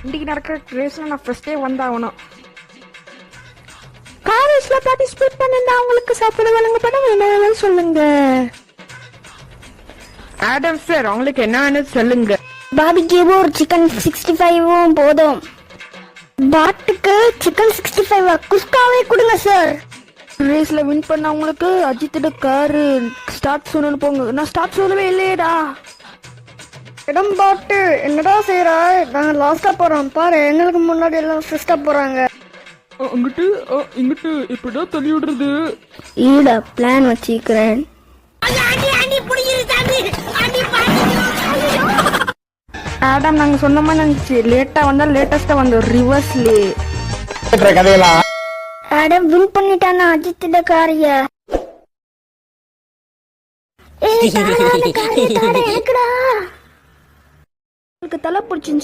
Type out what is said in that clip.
இன்னைக்கு நடக்கிற ரேஸ்ல நான் ஃபர்ஸ்டே வந்தாகணும். கார் ரேஸ்ல பார்ட்டிசிபேட் பண்ணிருந்தா அவங்களுக்கு சாப்பிட வழங்கப்படும் என்ன வேணும்னு சொல்லுங்க. ஆடம் சார் உங்களுக்கு என்ன வேணும் சொல்லுங்க. பாபிக்யூவும் ஒரு சிக்கன் 65வும் போதும். பாட்டுக்கு சிக்கன் 65 குஸ்காவே கொடுங்க சார். ரேஸ்ல வின் பண்ணவங்களுக்கு அஜித்தோட காரு ஸ்டார்ட் சொல்லணும் போங்க. நான் ஸ்டார்ட் சொல்லவே இல்லையேடா. இடம் பாட்டு என்னடா செய்யற? நாங்க லாஸ்டா போறோம் பாரு, எங்களுக்கு முன்னாடி எல்லாம் ஃபர்ஸ்டா போறாங்க. அங்கிட்டு இங்கிட்டு இப்படிதான் தள்ளி விடுறது. ஈட பிளான் வச்சிக்கிறேன். ஆடம் நாங்க சொன்ன மாதிரி நினைச்சு லேட்டா வந்தா லேட்டஸ்டா வந்தோம் ரிவர்ஸ்லே கதையெல்லாம். ஆடம் வின் பண்ணிட்டானா அஜித்திட காரிய. எனக்குடா தலை பிடிச்சிருந்துச்சு.